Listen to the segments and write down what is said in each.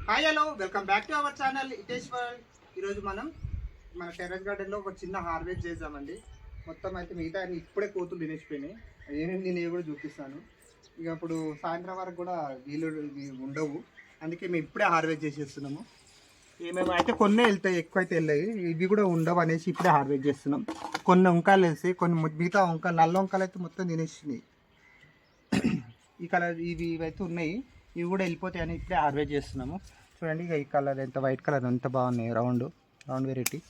Hi hello welcome back to our channel Itesh world. ఈరోజు మనం మన టెర్రస్ గార్డెన్లో ఒక చిన్న హార్వెస్ట్ చేద్దామండి. మొత్తం అయితే మిగతా ఇప్పుడే కోతులు తినేసిపోయినాయి. ఏమేమి నేను కూడా చూపిస్తాను. ఇక ఇప్పుడు సాయంత్రం వరకు కూడా వీళ్ళు ఉండవు, అందుకే మేము ఇప్పుడే హార్వెస్ట్ చేసేస్తున్నాము. ఏమేమి అయితే కొన్ని వెళ్తాయి, ఎక్కువ అయితే వెళ్ళాయి, ఇవి కూడా ఉండవు అనేసి ఇప్పుడే హార్వెస్ట్ చేస్తున్నాం. కొన్ని వంకాయలు వేసి కొన్ని మిగతా వంకాయలు నల్ల వంకాయలు అయితే మొత్తం తినేసినాయి. ఈ కలర్ ఇవైతే ఉన్నాయి, ఇవి కూడా వెళ్ళిపోతాయని ఇప్పుడే హార్వెస్ట్ చేస్తున్నాము. చూడండి ఇక ఈ కలర్ ఎంత వైట్ కలర్ ఎంత బాగున్నాయి, రౌండ్ వెరైటీ.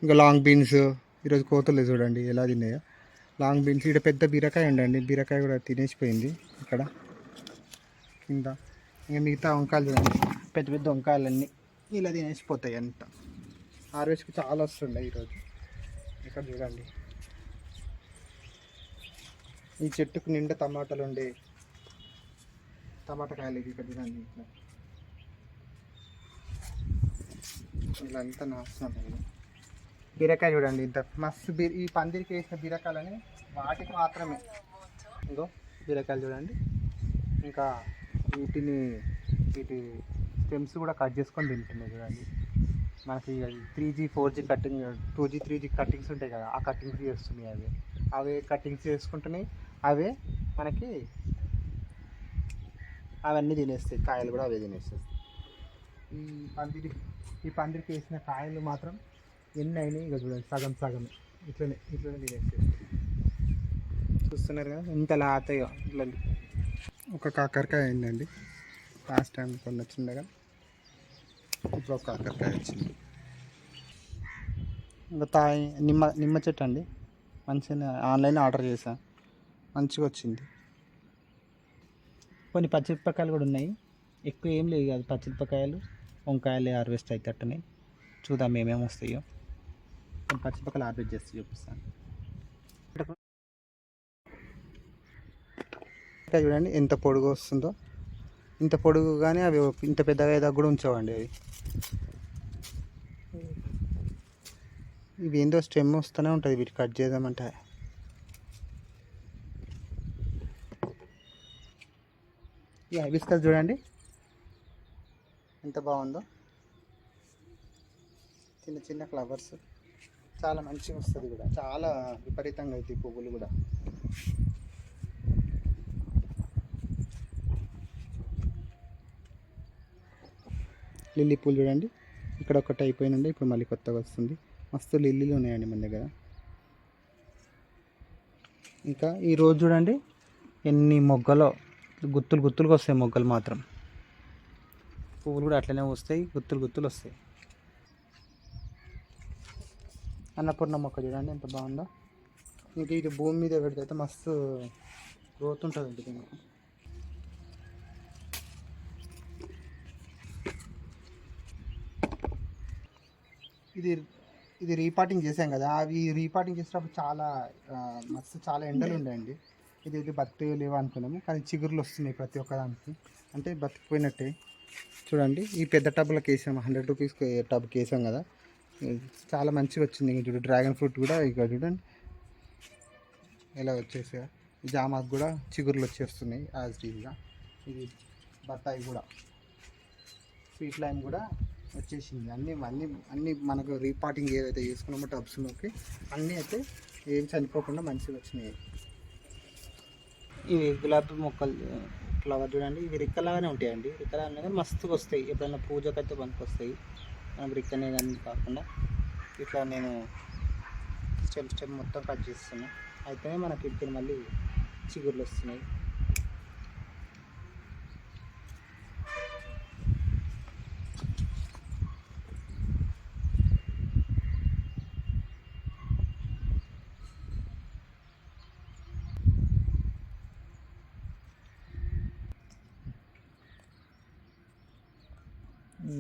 ఇంకా లాంగ్ బీన్స్ ఈరోజు కోతలు చూడండి ఎలా తిన్నాయో. లాంగ్ బీన్స్ ఇక్కడ పెద్ద బీరకాయ ఉండండి, బీరకాయ కూడా తినేసిపోయింది ఇక్కడ కింద. ఇంకా మిగతా వంకాయలు చూడండి, పెద్ద పెద్ద వంకాయలన్నీ ఇలా తినేసిపోతాయి అంత. హార్వెస్ట్కి చాలా వస్తుండే ఈరోజు. ఇక్కడ చూడండి ఈ చెట్టుకు నిండా టమాటాలు ఉండే, టమాటా కాయలు ఇక్కడ చూడండి. ఇలా అంతా నాశనం అయింది. బీరకాయ చూడండి ఇంత మస్తు ఈ పందిరికి వేసిన బీరకాయలని వాటికి మాత్రమే. ఇంకో బీరకాయలు చూడండి. ఇంకా వీటి స్టెమ్స్ కూడా కట్ చేసుకొని తింటున్నాయి చూడండి. మనకి 3G 4G cutting, 2G 3G cuttings ఉంటాయి కదా, ఆ కటింగ్స్ చేస్తున్నాయి. అవే కటింగ్స్ చేసుకుంటున్నాయి, అవే మనకి అవన్నీ తినేస్తాయి. కాయలు కూడా అవే తినేస్తాయి. ఈ పందిరికి వేసిన కాయలు మాత్రం ఎన్ని అయినాయి ఇక చూడండి, సగం సగం ఇట్లనే తినేసేది. చూస్తున్నారు కదా ఎంత లాతయో. ఇట్లా ఒక కాకరకాయ అయిందండి, లాస్ట్ టైం కొన్ని చిన్నగా, ఇప్పుడు ఒక కాకరకాయ వచ్చింది. ఇంకా నిమ్మ చెట్టు అండి, మంచిగా ఆన్లైన్ ఆర్డర్ చేశాను, మంచిగా వచ్చింది. కొన్ని పచ్చిమిరపకాయలు కూడా ఉన్నాయి, ఎక్కువ ఏం లేవు కాదు. పచ్చిమిరపకాయలు వంకాయలు హార్వెస్ట్ అవుతట్టున్నాయి. చూద్దాం ఏమేమి వస్తాయో. పచ్చిమిరపకాయలు హార్వెస్ట్ చేస్తే చూపిస్తాను. చూడండి ఎంత పొడుగు వస్తుందో. ఇంత పొడుగు కానీ అవి ఇంత పెద్దగా అయ్యేదాకా కూడా ఉంచవండి. ఇవి ఏందో స్టెమ్ వస్తూనే ఉంటుంది, వీటి కట్ చేద్దామంటే. ఈ హైబిస్కస్ చూడండి ఎంత బాగుందో, చిన్న చిన్న ఫ్లవర్స్, చాలా మంచిగా వస్తుంది కూడా, చాలా విపరీతంగా అవుతాయి పువ్వులు కూడా. లిల్లీ పూలు చూడండి, ఇక్కడ ఒకటి అయిపోయినండి, ఇప్పుడు మళ్ళీ కొత్తగా వస్తుంది. మస్తు లిల్లీలు ఉన్నాయండి మన దగ్గర. ఇంకా ఈరోజు చూడండి ఎన్ని మొగ్గలో, గుత్తులుగా వస్తాయి మొగ్గలు మాత్రం. పువ్వులు కూడా అట్లనే వస్తాయి, గుత్తులు వస్తాయి. అన్నపూర్ణ మొక్క చూడండి ఎంత బాగుందో. ఇంకా ఇది భూమి మీద పెడితే మస్తు గ్రోత్ ఉంటుందండి దీనికి. ఇది రీపాటింగ్ చేసాం కదా, అవి రీపాటింగ్ చేసేటప్పుడు చాలా ఎండలు ఉండేయండి. ఇది బతికి లేవు అనుకున్నాము, కానీ చిగురులు వస్తున్నాయి ప్రతి ఒక్కదానికి, అంటే బతికిపోయినట్టే. చూడండి ఈ పెద్ద టబ్లకు వేసాము, 100 రూపీస్ టబ్కి వేసాం కదా, చాలా మంచిగా వచ్చింది. ఇంకా చూడు డ్రాగన్ ఫ్రూట్ కూడా ఇక చూడండి ఎలా వచ్చేసా. జామాకు కూడా చిగురులు వచ్చేస్తున్నాయి యాజ్ టీజ్గా. ఇది బత్తాయి కూడా, స్వీట్ లైమ్ కూడా వచ్చేసింది. అన్నీ మనకు రీపాటింగ్ ఏదైతే చేసుకున్నామో టబ్స్లోకి అన్నీ అయితే ఏం చనిపోకుండా మంచిగా వచ్చినాయి. ఇవి గులాబీ మొక్కలు ఫ్లవర్ చూడండి, ఇవి రిక్కలాగానే ఉంటాయండి. రిక్కలాగానే కానీ మస్తుగా వస్తాయి, ఎప్పుడైనా పూజకైతే పనికి వస్తాయి. మనం రిక్కనే కానీ కాకుండా ఇట్లా నేను స్టెమ్ మొత్తం కట్ చేస్తున్నాను, అయితేనే మనకి ఇక్కడ మళ్ళీ చిగుర్లు వస్తున్నాయి.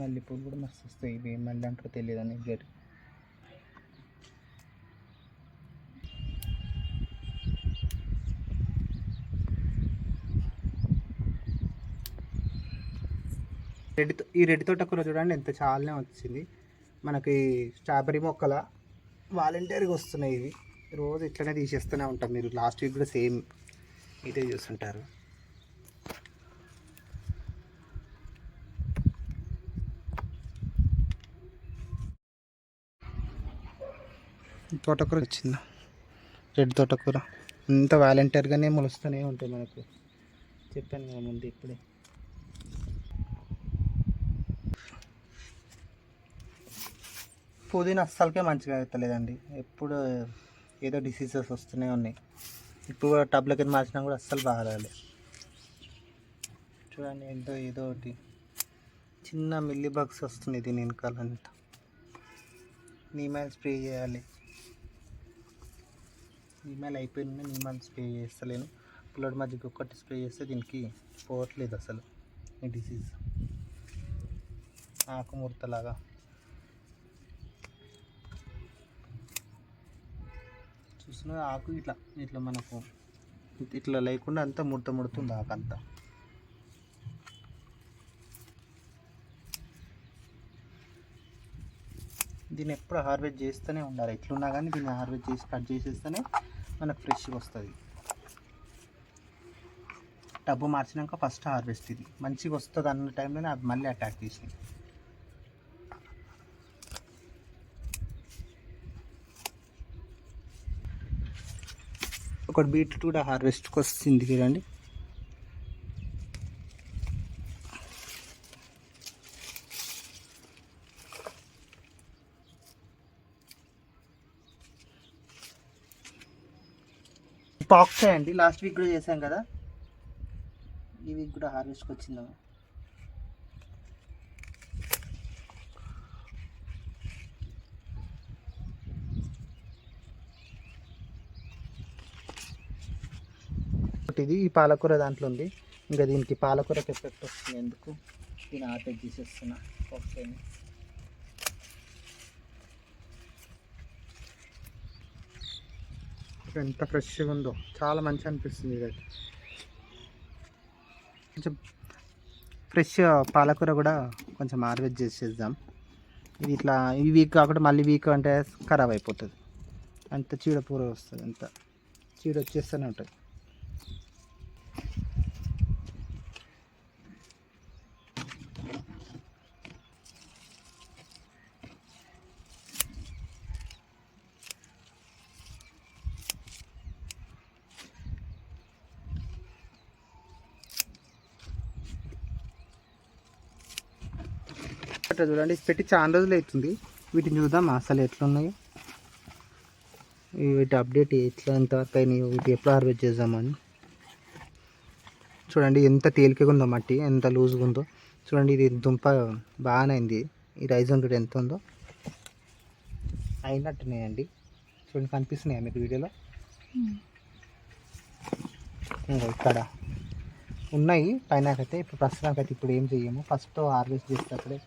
మల్లెపూలు కూడా మస్తు వస్తాయి. ఇవి మళ్ళీ అంటారో తెలియదని గట్టి ఈ రెడ్ తోటకూర చూడండి ఎంత చాలానే వచ్చింది. మనకి స్ట్రాబెర్రీ మొక్కల వాలంటీర్గా వస్తున్నాయి. ఇవి రోజు ఇట్లనే తీసేస్తూనే ఉంటాం. మీరు లాస్ట్ వీక్ కూడా సేమ్ ఇదే చూస్తుంటారు. తోటకూర వచ్చింది, రెడ్ తోటకూర అంత వాలంటీర్గానే మొలుస్తూనే ఉంటాయి. మనకు చెప్పాను కదా ముందు ఇప్పుడే. పుదీనా అస్సలకే మంచిగా అవుతలేదండి. ఎప్పుడు ఏదో డిసీజెస్ వస్తూనే ఉన్నాయి. ఇప్పుడు కూడా టబ్లకి మార్చినా కూడా అస్సలు బాగాలేదు. చూడండి ఏదో ఒకటి చిన్న మిల్లీ బగ్స్ వస్తుంది దీని వెనకాలంతా. నీమాయిల్ స్ప్రే చేయాలి. నీమాయిల్ అయిపోయింది, నీమాయిల్ స్ప్రే చేస్తలేను. పుల్లడి మధ్యకి ఒక్కటి స్ప్రే చేస్తే దీనికి పోవట్లేదు అసలు ఈ డిసీజ్. ఆకు ముడతలాగా చూస్తున్నా. ఆకు ఇట్లా మనకు ఇట్లా లేకుండా అంతా ముడుతుంది ఆకు అంతా. దీన్ని ఎప్పుడు హార్వెస్ట్ చేస్తూనే ఉండాలి. ఎట్లున్నా కానీ దీన్ని హార్వెస్ట్ చేసి కట్ చేసేస్తేనే మనకు ఫ్రెష్గా వస్తుంది. టబ్బు మార్చినాక ఫస్ట్ హార్వెస్ట్ ఇది మంచిగా వస్తుంది అన్న టైంలోనే అది మళ్ళీ అటాక్ చేసింది. ఒకటి బీట్రూట్ కూడా హార్వెస్ట్కి వస్తుంది చూడండి. పాక్సాయి అండి, లాస్ట్ వీక్ కూడా చేసాం కదా, ఈ వీక్ కూడా హార్వెస్ట్కి వచ్చిందాము. ఇది ఈ పాలకూర దాంట్లో ఉంది. ఇంకా దీనికి పాలకూరకి ఎఫెక్ట్ వస్తుంది. ఎందుకు దీన్ని ఆపేట్ తీసేస్తున్నా. పాక్సాయిని ఎంత ఫ్రెష్గా ఉందో, చాలా మంచిగా అనిపిస్తుంది. ఇది కొంచెం ఫ్రెష్ పాలకూర కూడా కొంచెం హార్వెస్ట్ చేసేద్దాం. ఇది ఇట్లా ఈ వీక్ కాకుండా మళ్ళీ వీక్ అంటే ఖరాబ్ అయిపోతుంది. అంత చీడపూర వస్తుంది, అంత చీడ వచ్చేస్తూనే ఉంటుంది. చూడండి పెట్టి చాలా రోజులు అవుతుంది. వీటిని చూద్దాం అసలు ఎట్లున్నాయో, వీటి అప్డేట్ ఎట్లా ఎంతవరకు అయినాయో, వీటి ఎప్పుడు హార్వెస్ట్ చేద్దామని. చూడండి ఎంత తేలికగా ఉందో మట్టి, ఎంత లూజ్గా ఉందో చూడండి. ఇది దుంప బాగానే అయింది. ఈ రైజన్ కూడా ఎంత ఉందో అయినట్టున్నాయండి. చూడండి కనిపిస్తున్నాయా మీకు వీడియోలో? ఇక్కడ ఉన్నాయి పైనకైతే. ఇప్పుడు ప్రస్తుతానికైతే ఇప్పుడు ఏం చెయ్యము. ఫస్ట్ హార్వెస్ట్ చేసేటప్పుడే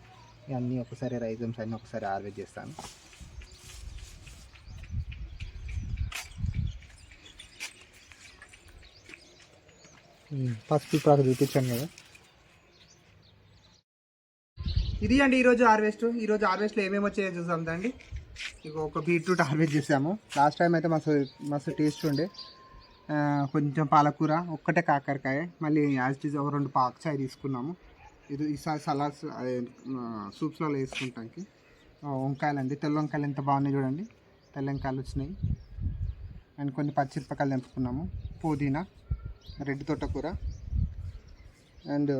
ఇవన్నీ ఒకసారి రైజమ్స్ అన్నీ ఒకసారి హార్వెస్ట్ చేస్తాను. ఫస్ట్ ఇప్పుడు అక్కడ చూపించాను కదా. ఇది అండి ఈరోజు హార్వెస్ట్లో ఏమేమి వచ్చాయో చూసాం అండి. ఇక ఒక బీట్రూట్ హార్వెస్ట్ చేసాము. లాస్ట్ టైం అయితే మస్తు టేస్ట్ ఉండే. కొంచెం పాలకూర, ఒక్కటే కాకరకాయ, మళ్ళీ యాజ్ ఇట్ ఈజ్ ఒక 2 పాక్సాయి తీసుకున్నాము. ఇది ఈసారి సలాడ్స్ అదే సూప్స్లో వేసుకుంటానికి. వంకాయలు అండి, తెల్ల వంకాయలు ఎంత బాగున్నాయి చూడండి. తెల్ల వంకాయలు వచ్చినాయి. అండ్ కొన్ని పచ్చిమిరపకాయలు తెంపుకున్నాము. పుదీనా, రెడ్ తోటకూర, అండ్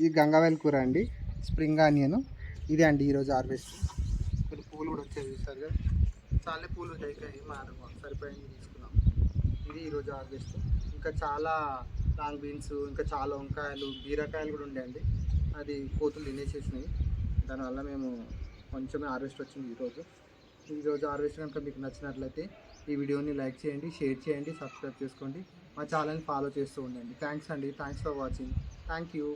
ఈ గంగావేల్ కూర అండి, స్ప్రింగ్ ఆనియన్. ఇదే అండి ఈరోజు హార్వెస్ట్. కొన్ని పూలు కూడా వచ్చాయి చూసారు కదా, చాలా పూలు అయిపోయాయి. సరిపోయింది తీసుకున్నాం. ఇది ఈరోజు హార్వెస్ట్. ఇంకా చాలా లాంగ్ బీన్స్, ఇంకా చాలా వంకాయలు, బీరకాయలు కూడా ఉండేయండి. అది కోతులు తినేసేసినాయి. దానివల్ల మేము కొంచెమే హార్వెస్ట్ వచ్చింది ఈరోజు హార్వెస్ట్ కనుక మీకు నచ్చినట్లయితే ఈ వీడియోని లైక్ చేయండి, షేర్ చేయండి, సబ్స్క్రైబ్ చేసుకోండి, మా ఛానల్ని ఫాలో చేస్తూ ఉండండి. థ్యాంక్స్ అండి, thanks for watching. Thank you.